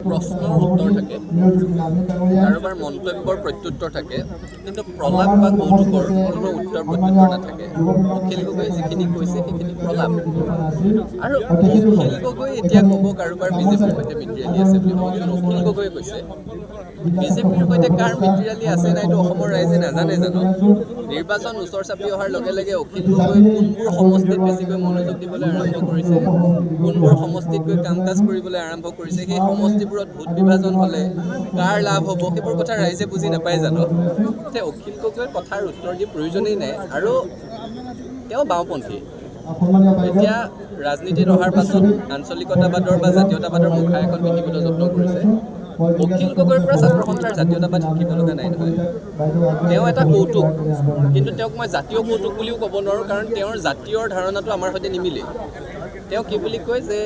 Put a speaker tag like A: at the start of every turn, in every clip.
A: প্ৰশ্নৰ উত্তৰ থাকে, কাৰোবাৰ মন্তব্যৰ প্ৰত্যুত্তৰ থাকে, কিন্তু প্ৰলাপ বা কৌতুকৰ কোনো উত্তৰ প্ৰত্যুত্তৰ নাথাকে। অখিল গগৈয়ে যিখিনি কৈছে সেইখিনি প্ৰলাপ। আৰু অখিল গগৈ এতিয়া ক'ব কাৰোবাৰ বিজেপিৰ সৈতে মিত্ৰালি আছে বুলি। ভাবকচোন, অখিল গগৈয়ে কৈছে বিজেপিৰ সৈতে কাৰ মিত্ৰালি আছে নাইতো অসমৰ ৰাইজে নাজানে জানো? নিৰ্বাচন ওচৰ চাপি অহাৰ লগে লগে অখিল গগৈ কোনবোৰ সমষ্টিত বেছিকৈ মনোযোগ দিবলৈ আৰম্ভ কৰিছে, কোনবোৰ সমষ্টিত গৈ কাম কাজ কৰিবলৈ আৰম্ভ কৰিছে, সেই সমষ্টিবোৰত ভোট বিভাজন হ'লে কাৰ লাভ হ'ব, সেইবোৰ কথা ৰাইজে বুজি নাপায় জানো? এতিয়া অখিল গগৈৰ কথাৰ উত্তৰ দি প্ৰয়োজনেই নাই। আৰু তেওঁ বাওঁপন্থী। এতিয়া ৰাজনীতিত অহাৰ পাছত আঞ্চলিকতাবাদৰ বা জাতীয়তাবাদৰ মুখা এখন পিন্ধিবলৈ যত্ন কৰিছে। অখিল গগৈৰ পৰা ছাত্ৰ সন্থাৰ জাতীয়তাবাদ শিকিব লগা নাই নহয়। তেওঁ এটা কৌতুক, কিন্তু তেওঁক মই জাতীয় কৌতুক বুলিও ক'ব নোৱাৰোঁ, কাৰণ তেওঁৰ জাতীয়ৰ ধাৰণাটো আমাৰ সৈতে নিমিলে। তেওঁ কি বুলি কয় যে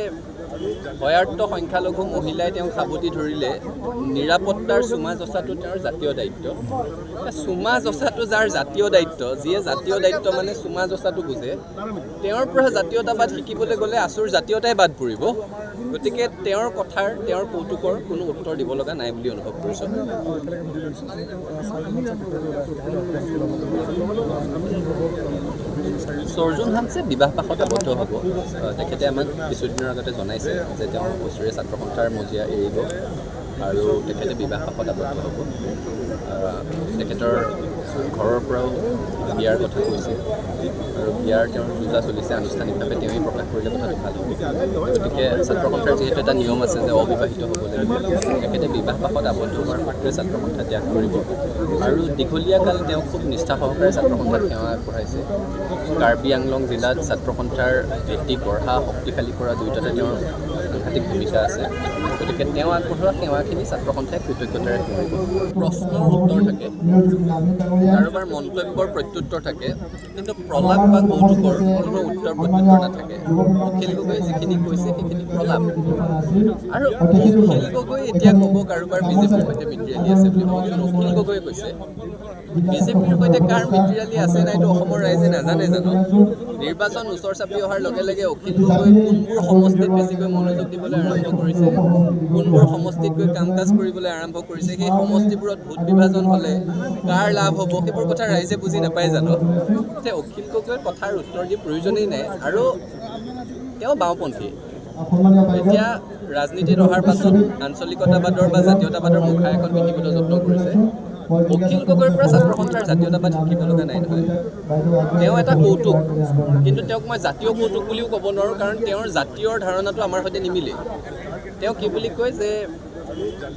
A: ভয়াৰ্থ সংখ্যালঘু মহিলাই তেওঁক সাবটি ধৰিলে নিৰাপত্তাৰ চুমা জচাটো তেওঁৰ জাতীয় দায়িত্ব। চুমা জচাটো যাৰ জাতীয় দায়িত্ব, যিয়ে জাতীয় দায়িত্ব মানে চুমা জচাটো বুজে, তেওঁৰ পৰা জাতীয়তাবাদ শিকিবলৈ গ'লে আচুৰ জাতীয়তাই বাদ পৰিব। গতিকে তেওঁৰ কথাৰ, তেওঁৰ কৌতুকৰ কোনো উত্তৰ দিব লগা নাই বুলি অনুভৱ কৰিছোঁ। সৰ্জুন হামছে বিবাহ পাশত আবদ্ধ হ'ব। তেখেতে আমাক কিছুদিনৰ আগতে জনাইছে যে তেওঁ ওচৰীয়া ছাত্ৰ সন্থাৰ মজিয়া এৰিব আৰু তেখেতে বিবাহ পাশত আবদ্ধ হ'ব। তেখেতৰ ঘৰৰ পৰাও বিয়াৰ কথা কৈছে আৰু বিয়াৰ তেওঁৰ যোজা চলিছে। আনুষ্ঠানিকভাৱে তেওঁৱেই প্ৰকাশ কৰিলে কথাটো ভাল হ'ব। গতিকে ছাত্ৰ সন্থাৰ যিহেতু এটা নিয়ম আছে যে অবিবাহিত হ'ব লাগিব, তেখেতে বিবাহ পাশত আবদ্ধ হোৱাৰ মাত্ৰই ছাত্ৰ সন্থা ত্যাগ কৰিব। আৰু দীঘলীয়া কাল তেওঁ খুব নিষ্ঠা সহকাৰে ছাত্ৰ সন্থাত সেৱা আগবঢ়াইছে। কাৰ্বি আংলং জিলাত ছাত্ৰ সন্থাৰ ভেটি গঢ়া, শক্তিশালী কৰা দুয়োটাতে তেওঁৰ সাংঘাতিক ভূমিকা আছে। গতিকে তেওঁ আগবঢ়োৱা সেৱাখিনি ছাত্ৰ সন্থাই কৃতজ্ঞতাৰে কৰিব। প্ৰশ্নৰ উত্তৰ থাকে, কাৰোবাৰ মন্তব্যৰ প্ৰত্যুত্তৰ থাকে, কিন্তু প্ৰলাপ বা কৌতুকৰ কোনো উত্তৰ প্ৰত্যুত্তৰ নাথাকে। অখিল গগৈয়ে যিখিনি কৈছে সেইখিনি প্ৰলাপ। আৰু অখিল গগৈয়ে এতিয়া ক'ব কাৰোবাৰ বিজেপিৰ সৈতে মিত্ৰালি আছে বুলি। ভাবকচোন, অখিল গগৈয়ে কৈছে বিজেপিৰ সৈতে কাৰ মিত্ৰালি আছে নাইতো অসমৰ ৰাইজে নাজানে জানো? নিৰ্বাচন ওচৰ চাপি অহাৰ লগে লগে অখিল গগৈ কোনবোৰ সমষ্টিত বেছিকৈ মনোযোগ দিবলৈ আৰম্ভ কৰিছে, কোনবোৰ সমষ্টিত গৈ কাম কাজ কৰিবলৈ আৰম্ভ কৰিছে, সেই সমষ্টিবোৰত ভোট বিভাজন হ'লে কাৰ লাভ হ'ব, সেইবোৰ কথা ৰাইজে বুজি নাপায় জানো? এতিয়া অখিল গগৈৰ কথাৰ উত্তৰ দি প্ৰয়োজনেই নাই। আৰু তেওঁ বাওঁপন্থী। এতিয়া ৰাজনীতিত অহাৰ পাছত আঞ্চলিকতাবাদৰ বা জাতীয়তাবাদৰ মুখা এখন পিন্ধিবলৈ যত্ন কৰিছে। অখিল গগৈৰ পৰা ছাত্ৰ সন্থাৰ জাতীয়তাবাদ শিকিব লগা নাই নহয়। তেওঁ এটা কৌতুক, কিন্তু তেওঁক মই জাতীয় কৌতুক বুলিও ক'ব নোৱাৰোঁ, কাৰণ তেওঁৰ জাতীয়ৰ ধাৰণাটো আমাৰ সৈতে নিমিলে। তেওঁ কি বুলি কয় যে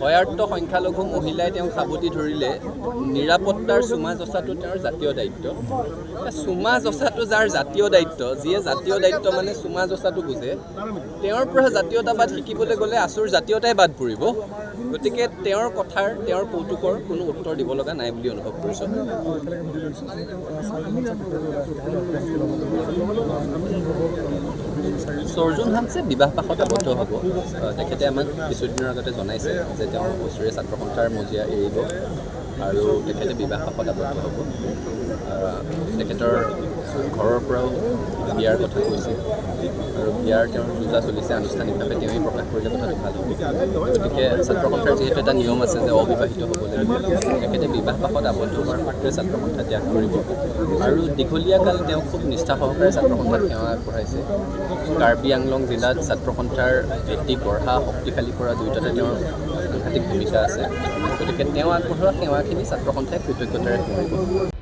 A: ভয়াৰ্থ সংখ্যালঘু মহিলাই তেওঁক সাবটি ধৰিলে নিৰাপত্তাৰ চুমা জচাটো তেওঁৰ জাতীয় দায়িত্ব। চুমা জচাটো যাৰ জাতীয় দায়িত্ব, যিয়ে জাতীয় দায়িত্ব মানে চুমা জচাটো বুজে, তেওঁৰ পৰা জাতীয়তাবাদ শিকিবলৈ গ'লে আচুৰ জাতীয়তাই বাদ পৰিব। গতিকে তেওঁৰ কথাৰ, তেওঁৰ কৌতুকৰ কোনো উত্তৰ দিব লগা নাই বুলি অনুভৱ কৰিছোঁ। সৰ্জুন হামছে বিবাহ পাশত আবদ্ধ হ'ব। তেখেতে আমাক কিছুদিনৰ আগতে জনাইছে যে তেওঁ ওচৰীয়া ছাত্ৰ সন্থাৰ মজিয়া এৰিব আৰু তেখেতে বিবাহ পাশত আবদ্ধ হ'ব। তেখেতৰ ঘৰৰ পৰাও বিয়াৰ কথা কৈছে আৰু বিয়াৰ তেওঁৰ যোজা চলিছে। আনুষ্ঠানিকভাৱে তেওঁৱেই প্ৰকাশ কৰিলে কথাটো ভাল হ'ব। গতিকে ছাত্ৰ সন্থাৰ যিহেতু এটা নিয়ম আছে যে অবিবাহিত হ'ব লাগিব, তেখেতে বিবাহ পাশত আবদ্ধ হোৱাৰ মাত্ৰই ছাত্ৰ সন্থা ত্যাগ কৰিব। আৰু দীঘলীয়া কাল তেওঁ খুব নিষ্ঠা সহকাৰে ছাত্ৰ সন্থাত সেৱা আগবঢ়াইছে। কাৰ্বি আংলং জিলাত ছাত্ৰ সন্থাৰ ভেটি গঢ়া, শক্তিশালী কৰা দুয়োটাতে তেওঁৰ সাংঘাতিক ভূমিকা আছে। গতিকে তেওঁ আগবঢ়োৱা সেৱাখিনি ছাত্ৰ সন্থাই কৃতজ্ঞতাৰে কৰিব।